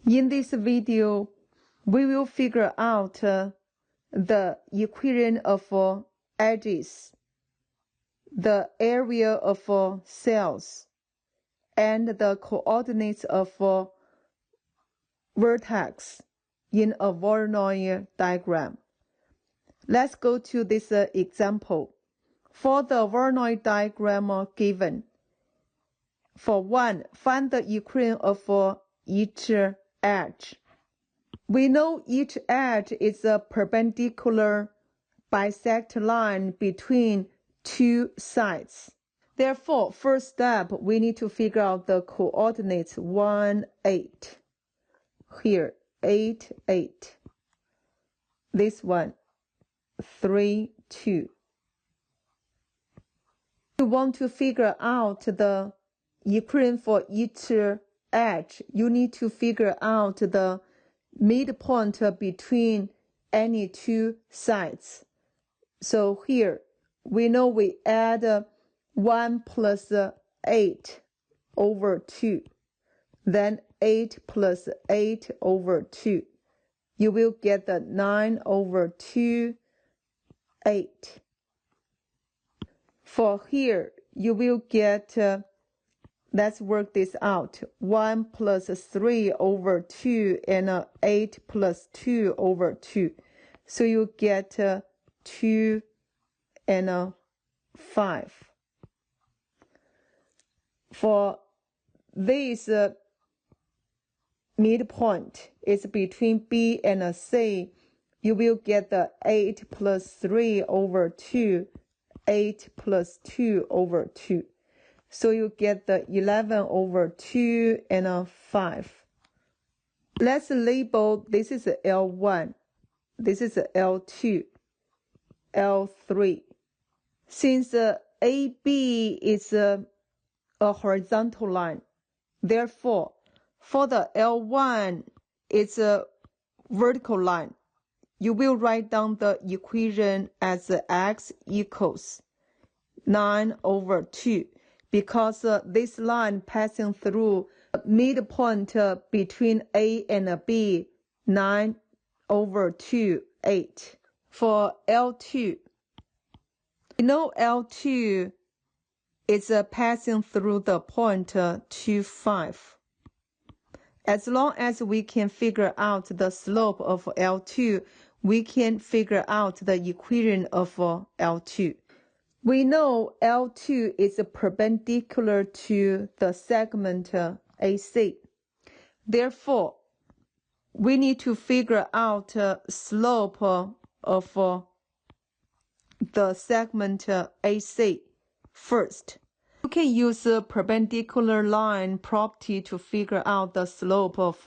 In this video, we will figure out the equation of edges, the area of cells, and the coordinates of vertex in a Voronoi diagram. Let's go to this example. For the Voronoi diagram given, for 1, find the equation of each edge. We know each edge is a perpendicular bisect line between two sides. Therefore, first step, we need to figure out the coordinates 1, 8. Here, 8, 8. This one, 3, 2. You want to figure out the equation for each edge. You need to figure out the midpoint between any two sides. So here, we know we add 1 plus 8 over 2. Then 8 plus 8 over 2. You will get the 9 over 2, 8. For here, you will get, let's work this out, 1 plus 3 over 2 and 8 plus 2 over 2. So you get 2 and 5. For this midpoint is between B and C, you will get the 8 plus 3 over 2, 8 plus 2 over 2. So you get the 11 over 2 and 5. Let's label, this is L1, this is L2, L3. Since AB is a horizontal line, therefore, for the L1, it's a vertical line. You will write down the equation as x equals 9 over 2, because this line passing through midpoint between A and B, 9 over 2, 8. For L2, we know L2 is passing through the point 2, 5. As long as we can figure out the slope of L2, we can figure out the equation of L2. We know L2 is perpendicular to the segment AC. Therefore, we need to figure out slope of the segment AC first. You can use the perpendicular line property to figure out the slope of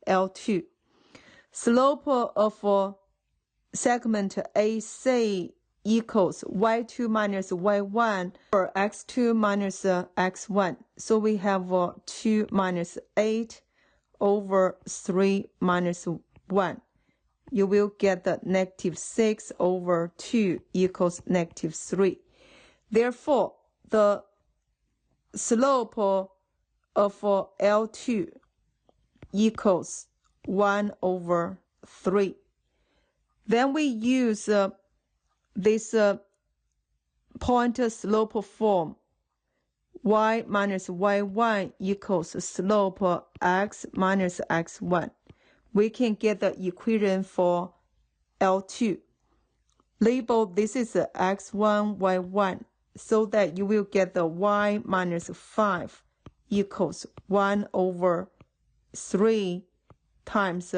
L2. Slope of segment AC equals y2 minus y1 or x2 minus x1. So we have 2 minus 8 over 3 minus 1. You will get the negative 6 over 2 equals negative 3. Therefore, the slope of L2 equals 1 over 3. Then we use this point slope form. Y minus y1 equals slope x minus x1. We can get the equation for L2. Label this is x1, y1, so that you will get the y minus 5 equals 1 over 3 times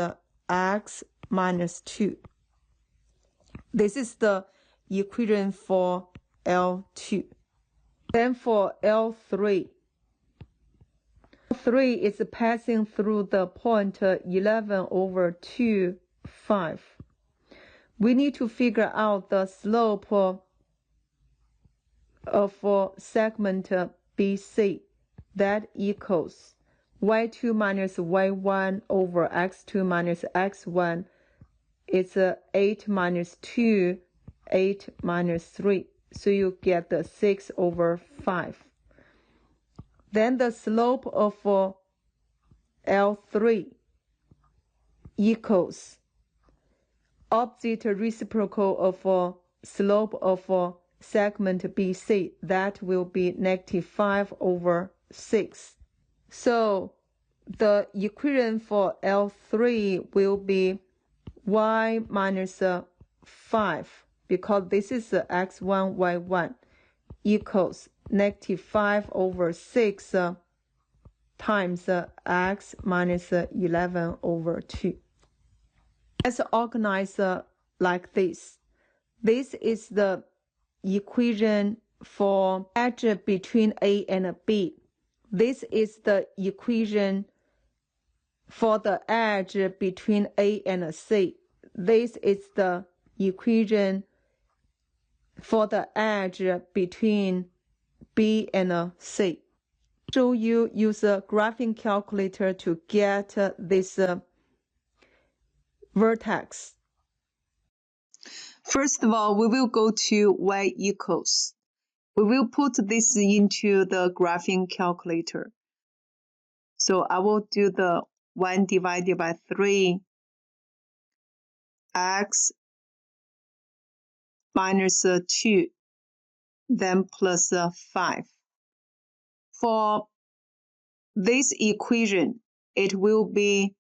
x minus 2. This is the equation for L2. Then for L3, L3 is passing through the point 11 over 2, 5. We need to figure out the slope of segment BC. That equals y2 minus y1 over x2 minus x1. It's 8 minus 2, 8 minus 3. So you get the 6 over 5. Then the slope of L3 equals opposite reciprocal of slope of segment BC. That will be -5/6. So the equation for L3 will be y minus 5, because this is x1, y1, equals -5/6 times x minus 11/2. Let's organize like this. This is the equation for edge between A and B. This is the equation for the edge between A and C. This is the equation for the edge between B and C. So you use a graphing calculator to get this vertex. First of all, we will go to y equals. We will put this into the graphing calculator. So I will do the 1 divided by 3 x minus 2, then plus 5. For this equation, it will be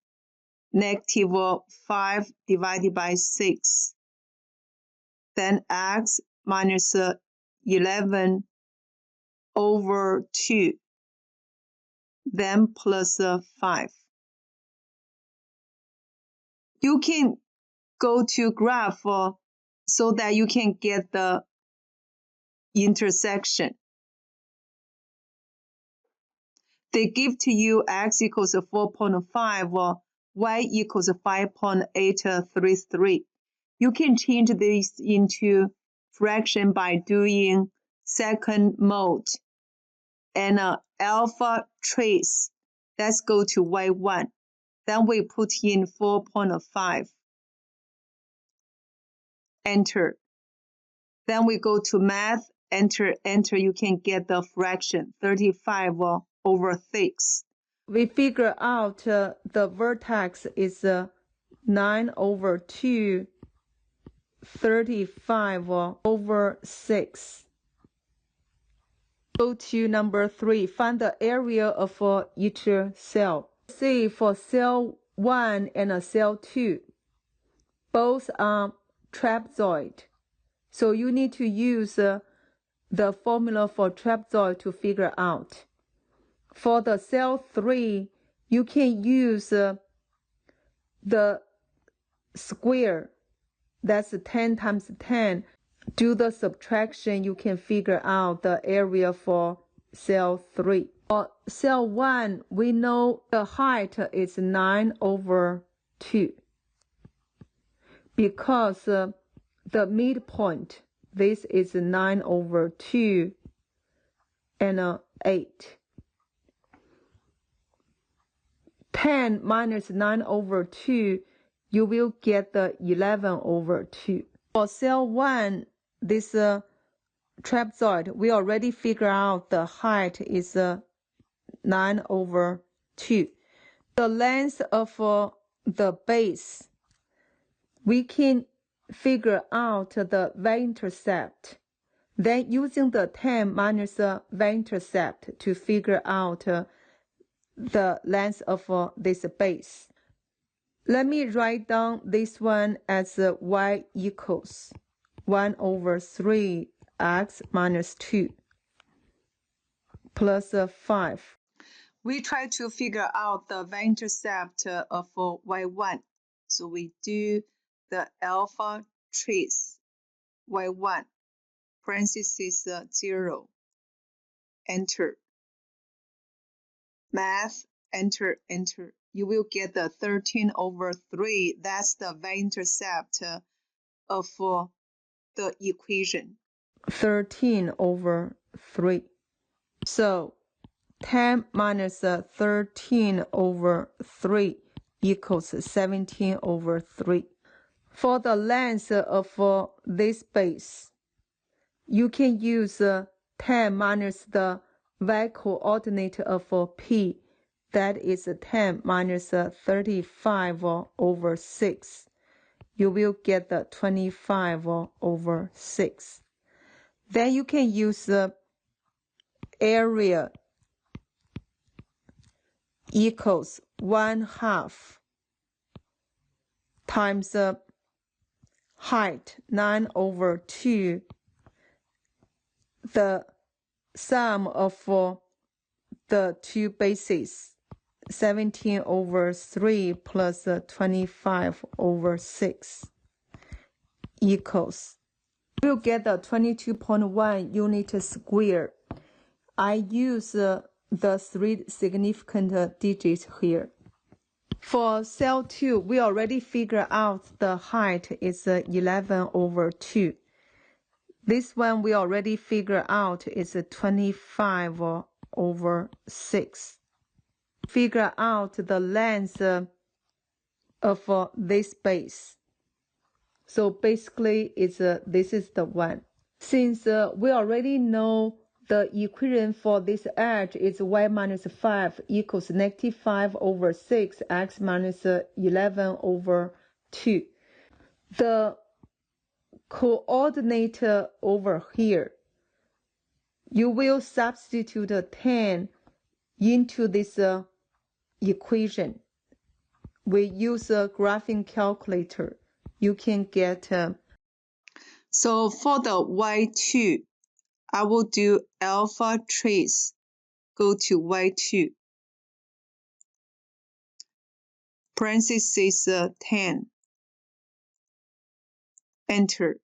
-5 divided by 6, then x minus 11/2, then plus 5. You can go to graph so that you can get the intersection. They give to you x equals 4.5 or y equals 5.833. You can change this into fraction by doing second mode and alpha trace. Let's go to y1. Then we put in 4.5. Enter. Then we go to math. Enter. You can get the fraction 35/6. We figure out the vertex is 9/2, 35/6. Go to number 3. Find the area of each cell. See, for cell 1 and cell 2, both are trapezoid. So you need to use the formula for trapezoid to figure out. For the cell 3, you can use the square. That's 10 times 10. Do the subtraction, you can figure out the area for cell 3. For cell 1, we know the height is 9/2. Because the midpoint, this is 9/2 and 8. 10 minus 9/2, you will get the 11/2. For cell 1, this trapezoid, we already figure out the height is 9/2. The length of the base, we can figure out the y-intercept. Then using the 10 minus y-intercept to figure out the length of this base. Let me write down this one as y equals 1/3 x minus 2 plus 5. We try to figure out the y-intercept of y1. So we do the alpha trace y1 parentheses 0. Enter. Math. Enter. You will get the 13/3. That's the y-intercept of the equation. 13/3. So 10 minus 13/3 equals 17/3. For the length of this base, you can use 10 minus the y coordinate of P. that is 10 minus 35 over 6. You will get the 25 over 6. Then you can use the area equals 1/2 times the height 9 over 2. The sum of the two bases 17 over 3 plus 25 over 6 equals. We'll get the 22.1 unit square. I use the 3 significant digits here. For cell 2, we already figured out the height is 11 over 2. This one we already figured out is 25 over 6. Figure out the length of this base. So basically, this is the one. Since we already know the equation for this edge is y minus 5 equals negative 5 over 6, x minus 11 over 2. The coordinate over here, you will substitute 10 into this equation. We use a graphing calculator. You can get. So for the y2, I will do alpha trace. Go to y2. Parentheses 10. Enter.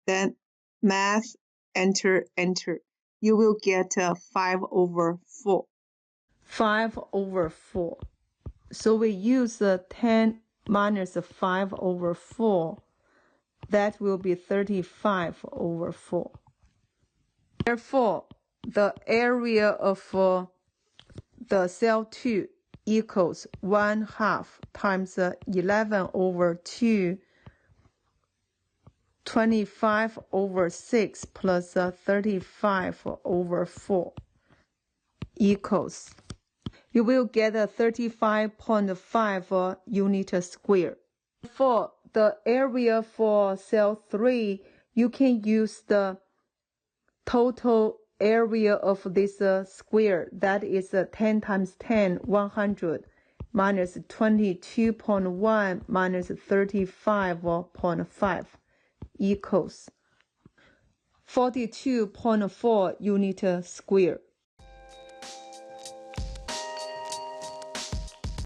Then math. Enter. You will get 5 over 4. 5 over 4. So we use 10 minus 5 over 4. That will be 35 over 4. Therefore, the area of the cell 2 equals 1/2 times 11 over 2, 25 over 6 plus 35 over 4 equals. You will get a 35.5 unit square. For the area for cell 3, you can use the total area of this square. That is 10 times 10, 100, minus 22.1 minus 35.5 equals 42.4 unit square.